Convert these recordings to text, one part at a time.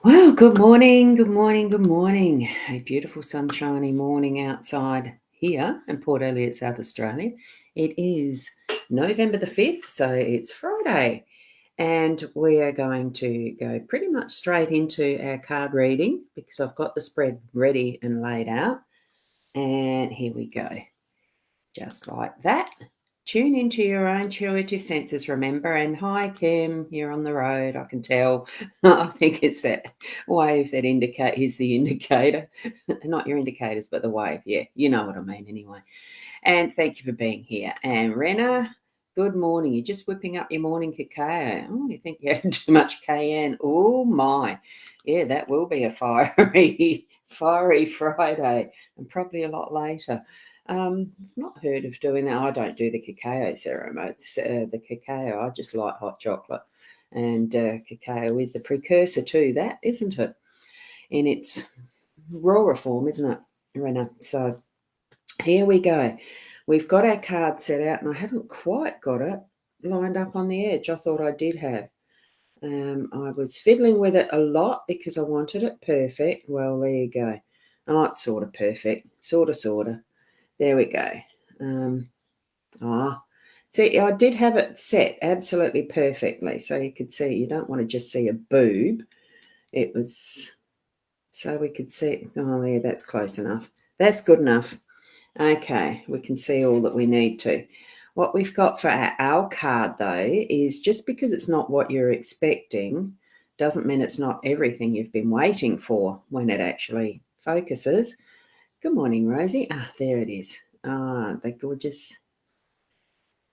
Well, good morning, good morning, good morning. A beautiful sunshiny morning outside here in Port Elliot, South Australia. It is November the 5th, so it's Friday. And we are going to go pretty much straight into our card reading because I've got the spread ready and laid out. And here we go. Just like that. Tune into your own intuitive senses, remember. And hi, Kim, you're on the road. I can tell. I think it's that wave that is the indicator. Not your indicators, but the wave. Yeah, you know what I mean anyway. And thank you for being here. And Rena, good morning. You're just whipping up your morning cacao. Oh, you think you had too much cayenne? Oh, my. Yeah, that will be a fiery Friday and probably a lot later. I've not heard of doing that. I don't do the cacao ceremony. The cacao, I just like hot chocolate. And cacao is the precursor to that, isn't it? In its rawer form, isn't it, Rena? So here we go. We've got our card set out, and I haven't quite got it lined up on the edge. I thought I did have. I was fiddling with it a lot because I wanted it perfect. Well, there you go. Oh, it's sort of perfect. Sort of. There we go. See, I did have it set absolutely perfectly. So you could see, you don't want to just see a boob. It was, so we could see, oh, yeah, that's close enough. That's good enough. Okay, we can see all that we need to. What we've got for our card, though, is just because it's not what you're expecting doesn't mean it's not everything you've been waiting for when it actually focuses. Good morning, Rosie. Ah, there it is. Ah, they're gorgeous.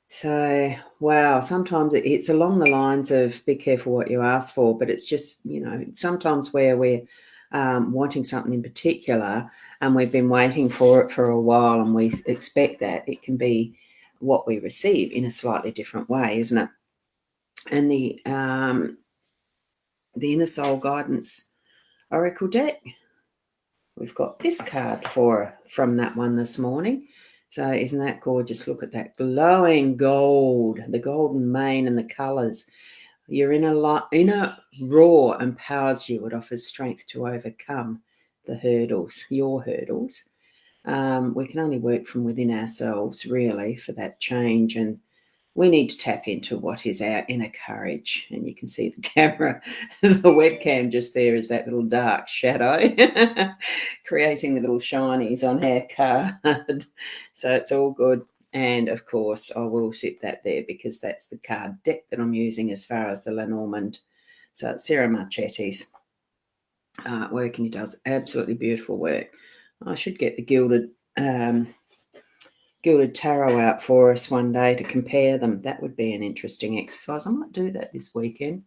So, wow, sometimes it's along the lines of be careful what you ask for, but it's just, sometimes where we're wanting something in particular and we've been waiting for it for a while and we expect that, it can be what we receive in a slightly different way, isn't it? And the Inner Soul Guidance Oracle deck, we've got this card from that one this morning. So isn't that gorgeous? Look at that glowing gold, the golden mane and the colours. Your inner roar empowers you. It offers strength to overcome your hurdles. We can only work from within ourselves, really, for that change. And we need to tap into what is our inner courage. And you can see the camera, the webcam just there is that little dark shadow, creating the little shinies on our card. So it's all good. And of course, I will sit that there because that's the card deck that I'm using as far as the Lenormand. So it's Sarah Marchetti's artwork, and he does absolutely beautiful work. I should get the gilded tarot out for us one day to compare them. That would be an interesting exercise. I might do that this weekend.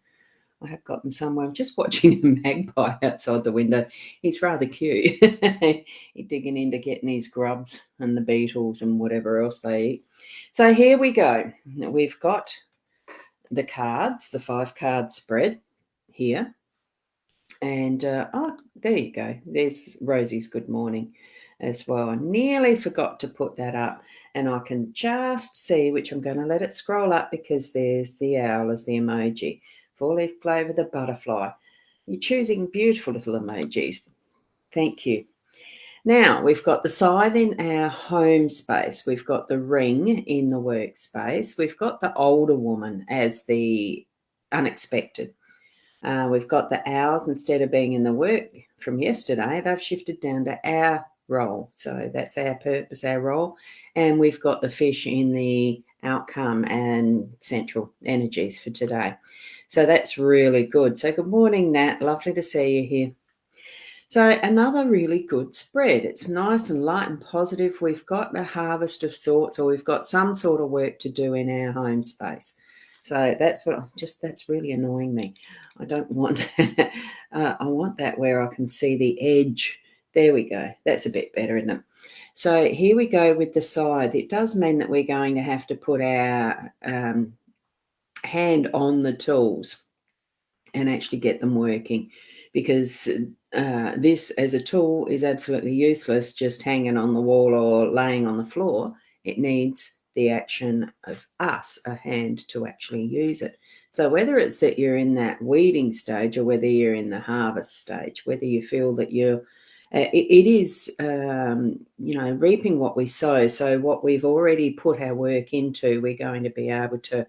I have got them somewhere. I'm just watching a magpie outside the window. He's rather cute. He's digging into getting his grubs and the beetles and whatever else they eat. So here we go. We've got the cards, the 5-card spread here. And, there you go. There's Rosie's good morning as well. I nearly forgot to put that up. And I can just see, which I'm going to let it scroll up because there's the owl as the emoji. 4-leaf clover, the butterfly. You're choosing beautiful little emojis. Thank you. Now, we've got the scythe in our home space. We've got the ring in the workspace. We've got the older woman as the unexpected. We've got the owls, instead of being in the work from yesterday, they've shifted down to our role. So that's our purpose, our role. And we've got the fish in the outcome and central energies for today. So that's really good. So good morning, Nat. Lovely to see you here. So another really good spread. It's nice and light and positive. We've got a harvest of sorts, or we've got some sort of work to do in our home space. So that's really annoying me. I don't want I want that where I can see the edge. There we go. That's a bit better, isn't it? So here we go with the scythe. It does mean that we're going to have to put our hand on the tools and actually get them working, because this as a tool is absolutely useless just hanging on the wall or laying on the floor. It needs the action of us, a hand, to actually use it. So whether it's that you're in that weeding stage or whether you're in the harvest stage, whether you feel that you're, it is, reaping what we sow. So what we've already put our work into, we're going to be able to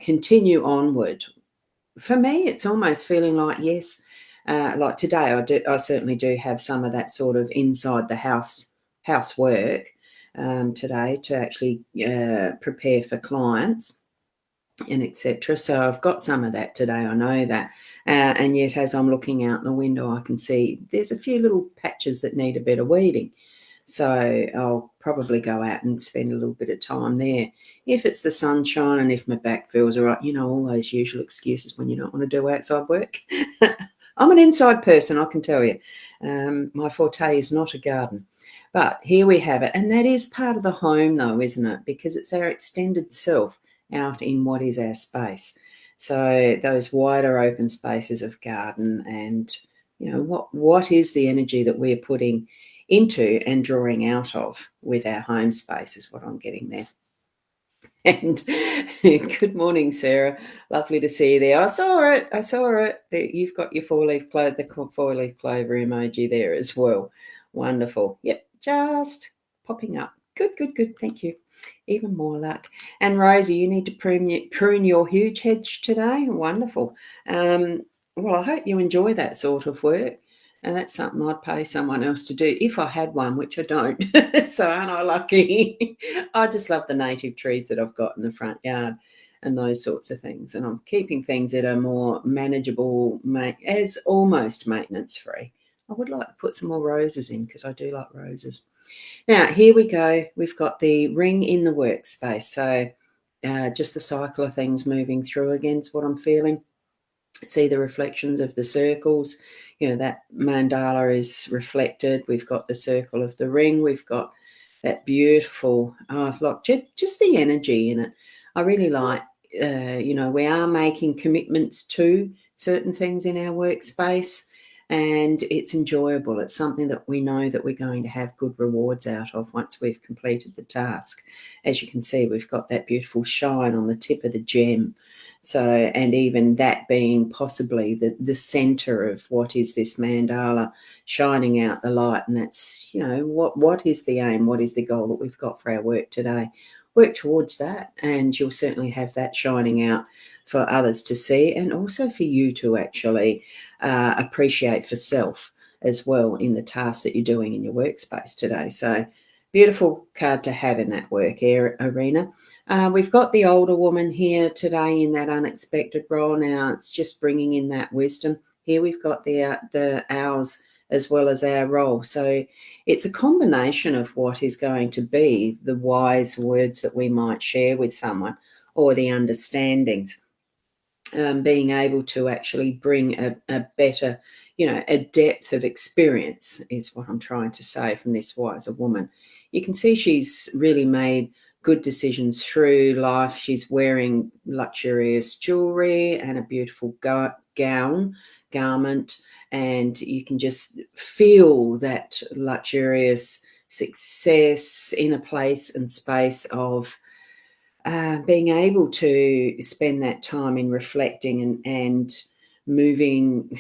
continue onward. For me, it's almost feeling like, yes, like today, I certainly do have some of that sort of inside the housework today to actually prepare for clients and etc. So I've got some of that today. I know that, and yet as I'm looking out the window, I can see there's a few little patches that need a bit of weeding. So I'll probably go out and spend a little bit of time there. If it's the sunshine and if my back feels all right, all those usual excuses when you don't want to do outside work. I'm an inside person, I can tell you. My forte is not a garden. But here we have it. And that is part of the home, though, isn't it? Because it's our extended self out in what is our space. So those wider open spaces of garden and, what is the energy that we're putting into and drawing out of with our home space is what I'm getting there. And good morning, Sarah. Lovely to see you there. I saw it. You've got your the 4-leaf clover emoji there as well. Wonderful. Yep, just popping up. Good. Thank you. Even more luck. And Rosie, you need to prune your huge hedge today. Wonderful. Well, I hope you enjoy that sort of work. And that's something I'd pay someone else to do if I had one, which I don't. So aren't I lucky? I just love the native trees that I've got in the front yard and those sorts of things. And I'm keeping things that are more manageable, as almost maintenance free. I would like to put some more roses in because I do like roses. Now, here we go. We've got the ring in the workspace. So just the cycle of things moving through again is what I'm feeling. See the reflections of the circles. That mandala is reflected. We've got the circle of the ring. We've got that beautiful, look, just the energy in it. I really like, we are making commitments to certain things in our workspace and it's enjoyable. It's something that we know that we're going to have good rewards out of once we've completed the task. As you can see, we've got that beautiful shine on the tip of the gem. So, and even that being possibly the center of what is this mandala, shining out the light. And that's, what is the aim? What is the goal that we've got for our work today? Work towards that. And you'll certainly have that shining out for others to see and also for you to actually appreciate for self as well in the tasks that you're doing in your workspace today. So beautiful card to have in that work arena. We've got the older woman here today in that unexpected role. Now it's just bringing in that wisdom. Here we've got the ours as well as our role. So it's a combination of what is going to be the wise words that we might share with someone or the understandings. Being able to actually bring a better, a depth of experience is what I'm trying to say from this wiser woman. You can see she's really made good decisions through life. She's wearing luxurious jewelry and a beautiful garment, and you can just feel that luxurious success in a place and space of being able to spend that time in reflecting and moving,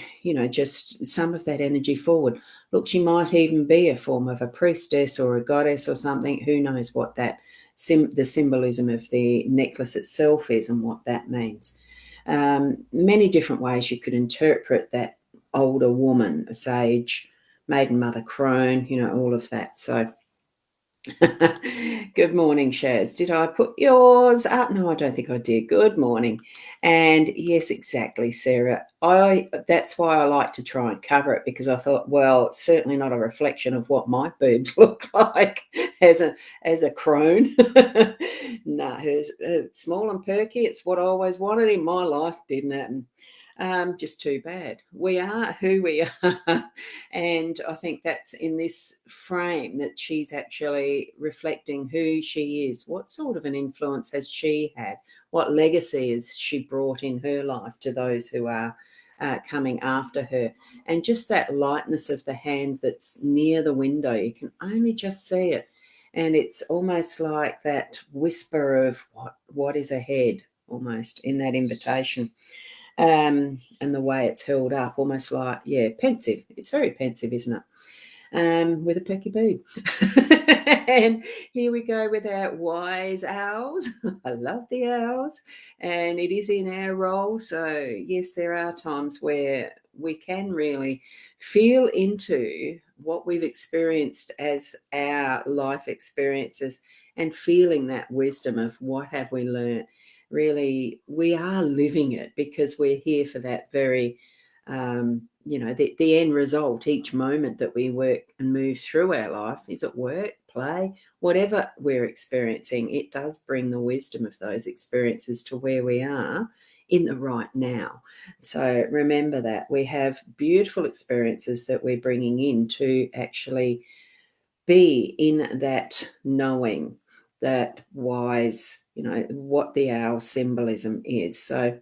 just some of that energy forward. Look, she might even be a form of a priestess or a goddess or something. Who knows what that the symbolism of the necklace itself is and what that means. Many different ways you could interpret that older woman, a sage, maiden mother crone, all of that. So good morning, Shaz. Did I put yours up? No, I don't think I did. Good morning. And yes, exactly, Sarah. That's why I like to try and cover it because I thought, well, it's certainly not a reflection of what my boobs look like as a crone. No, hers small and perky. It's what I always wanted in my life, didn't it? And just too bad. We are who we are. And I think that's in this frame that she's actually reflecting who she is. What sort of an influence has she had? What legacy has she brought in her life to those who are coming after her? And just that lightness of the hand that's near the window, you can only just see it. And it's almost like that whisper of what is ahead almost in that invitation. And the way it's held up, almost like, pensive. It's very pensive, isn't it? With a perky boo. And here we go with our wise owls. I love the owls, and it is in our role. So, yes, there are times where we can really feel into what we've experienced as our life experiences and feeling that wisdom of what have we learned. Really, we are living it because we're here for that very the end result, each moment that we work and move through our life, is it work, play, whatever we're experiencing, it does bring the wisdom of those experiences to where we are in the right now. So remember that we have beautiful experiences that we're bringing in to actually be in that knowing, that wise, what the owl symbolism is. So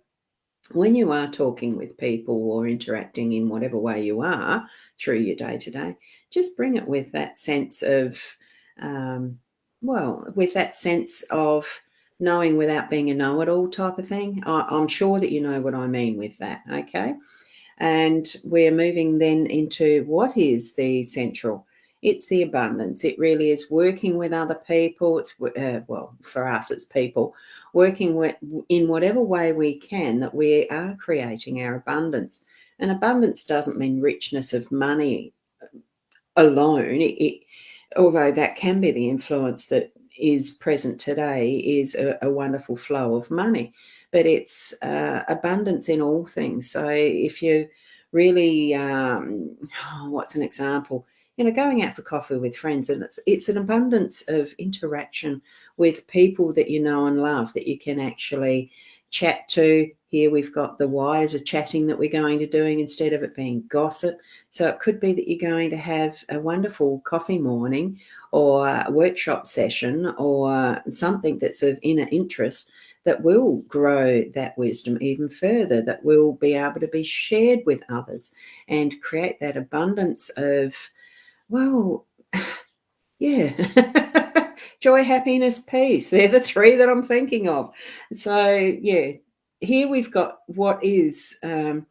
when you are talking with people or interacting in whatever way you are through your day to day, just bring it with that sense of, with that sense of knowing without being a know-it-all type of thing. I'm sure that you know what I mean with that, okay? And we're moving then into what is the central. It's the abundance. It really is working with other people. It's, for us, it's people working with, in whatever way we can, that we are creating our abundance. And abundance doesn't mean richness of money alone. Although that can be the influence that is present today, is a wonderful flow of money. But it's abundance in all things. So if you really, what's an example? Going out for coffee with friends, and it's an abundance of interaction with people that you know and love, that you can actually chat to. Here we've got the wiser chatting that we're going to doing instead of it being gossip. So it could be that you're going to have a wonderful coffee morning or a workshop session or something that's of inner interest that will grow that wisdom even further, that will be able to be shared with others and create that abundance of, joy, happiness, peace. They're the three that I'm thinking of. So, here we've got what is a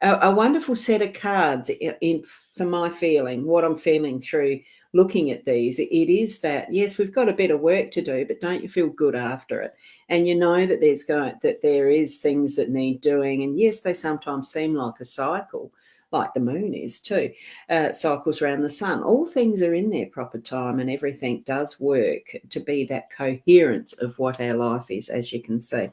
wonderful set of cards for my feeling, what I'm feeling through looking at these. It is that, yes, we've got a bit of work to do, but don't you feel good after it? And you know that there is things that need doing. And yes, they sometimes seem like a cycle, like the moon is too, cycles around the sun. All things are in their proper time, and everything does work to be that coherence of what our life is, as you can see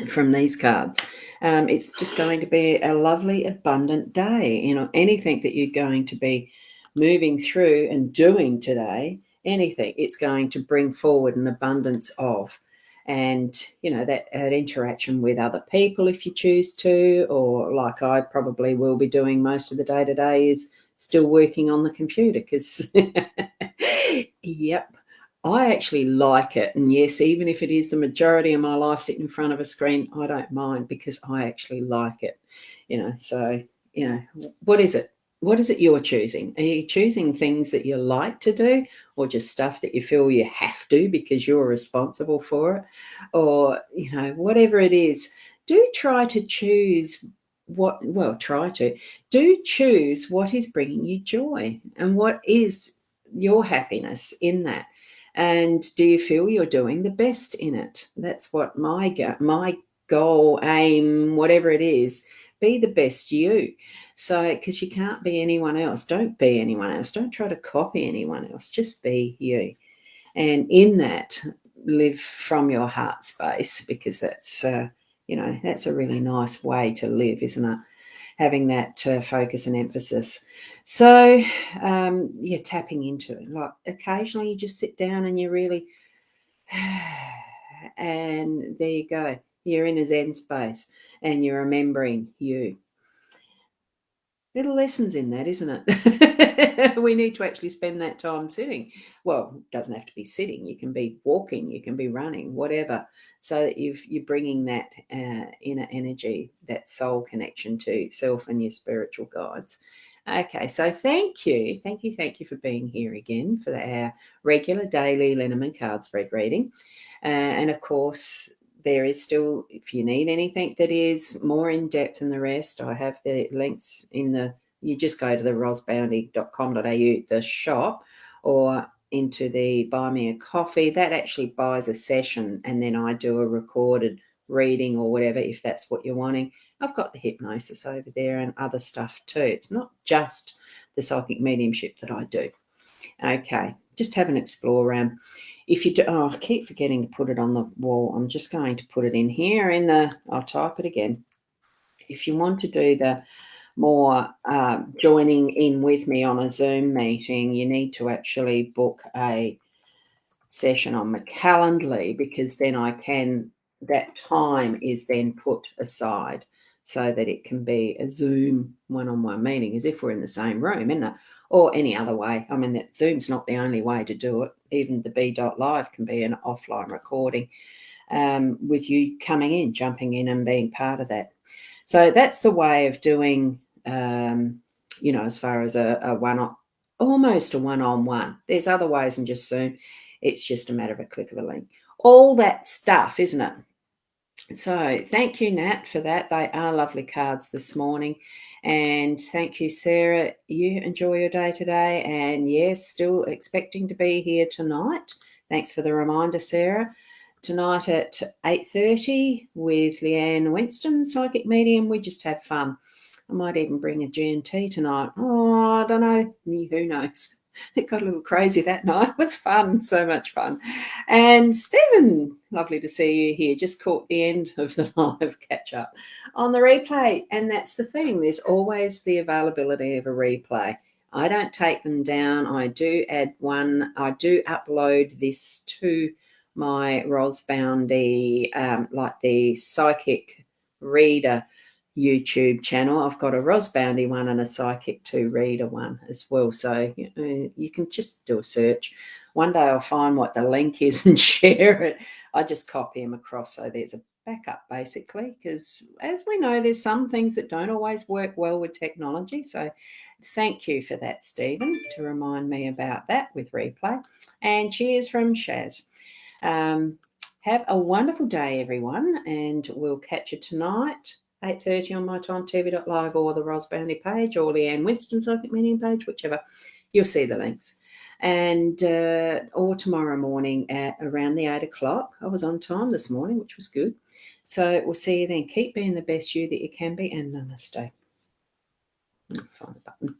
from these cards. It's just going to be a lovely, abundant day. Anything that you're going to be moving through and doing today, anything, it's going to bring forward an abundance of. And, that interaction with other people, if you choose to, or like I probably will be doing most of the day today, is still working on the computer because, yep, I actually like it. And yes, even if it is the majority of my life sitting in front of a screen, I don't mind because I actually like it. So, what is it? What is it you're choosing? Are you choosing things that you like to do, or just stuff that you feel you have to because you're responsible for it? Or, whatever it is, do try to choose do choose what is bringing you joy and what is your happiness in that. And do you feel you're doing the best in it? That's what my goal, aim, whatever it is, be the best you. So, because you can't be anyone else. Don't be anyone else. Don't try to copy anyone else. Just be you. And in that, live from your heart space, because that's, that's a really nice way to live, isn't it? Having that focus and emphasis. So, tapping into it. Like occasionally you just sit down and you really, and there you go. You're in a Zen space and you're remembering you. Little lessons in that, isn't it? We need to actually spend that time sitting. Well, it doesn't have to be sitting. You can be walking, you can be running, whatever, so that you're bringing that inner energy, that soul connection to self and your spiritual guides. Okay, so thank you for being here again for our regular daily Lenormand card spread reading. And of course, there is still, if you need anything that is more in depth than the rest, I have the links in the, you just go to the rosbounty.com.au, the shop, or into the Buy Me a Coffee. That actually buys a session, and then I do a recorded reading or whatever, if that's what you're wanting. I've got the hypnosis over there and other stuff too. It's not just the psychic mediumship that I do. Okay, just have an explore around. If you do, oh, I keep forgetting to put it on the wall. I'm just going to put it in here in the, I'll type it again. If you want to do the more joining in with me on a Zoom meeting, you need to actually book a session on my Calendly, because then that time is then put aside so that it can be a Zoom one-on-one meeting, as if we're in the same room, isn't it? Or any other way. I mean, that Zoom's not the only way to do it. Even the B.Live can be an offline recording with you coming in, jumping in and being part of that. So that's the way of doing, as far as almost a one-on-one. There's other ways than just Zoom. It's just a matter of a click of a link. All that stuff, isn't it? So thank you, Nat, for that. They are lovely cards this morning. And thank you, Sarah. You enjoy your day today. And yes, still expecting to be here tonight. Thanks for the reminder, Sarah. Tonight at 8:30 with Leanne Winston, Psychic Medium. We just have fun. I might even bring a G&T tonight. Oh, I don't know. Who knows? It got a little crazy that night. It was fun, so much fun. And Stephen, lovely to see you here. Just caught the end of the live catch-up on the replay. And that's the thing. There's always the availability of a replay. I don't take them down. I do add one. I do upload this to my Rosbounty, like the Psychic Reader YouTube channel. I've got a Rosbounty one and a Psychic 2 Reader one as well. So you can just do a search. One day I'll find what the link is and share it. I just copy them across so there's a backup, basically, because as we know, there's some things that don't always work well with technology. So thank you for that, Stephen, to remind me about that with replay. And cheers from Shaz. Have a wonderful day, everyone, and we'll catch you tonight, 8:30 on my time, TV.live, or the Rosbounty page, or Leanne Winston Psychic Medium page, whichever. You'll see the links. And or tomorrow morning at around the 8 o'clock. I was on time this morning, which was good. So we'll see you then. Keep being the best you that you can be, and namaste. Find a button.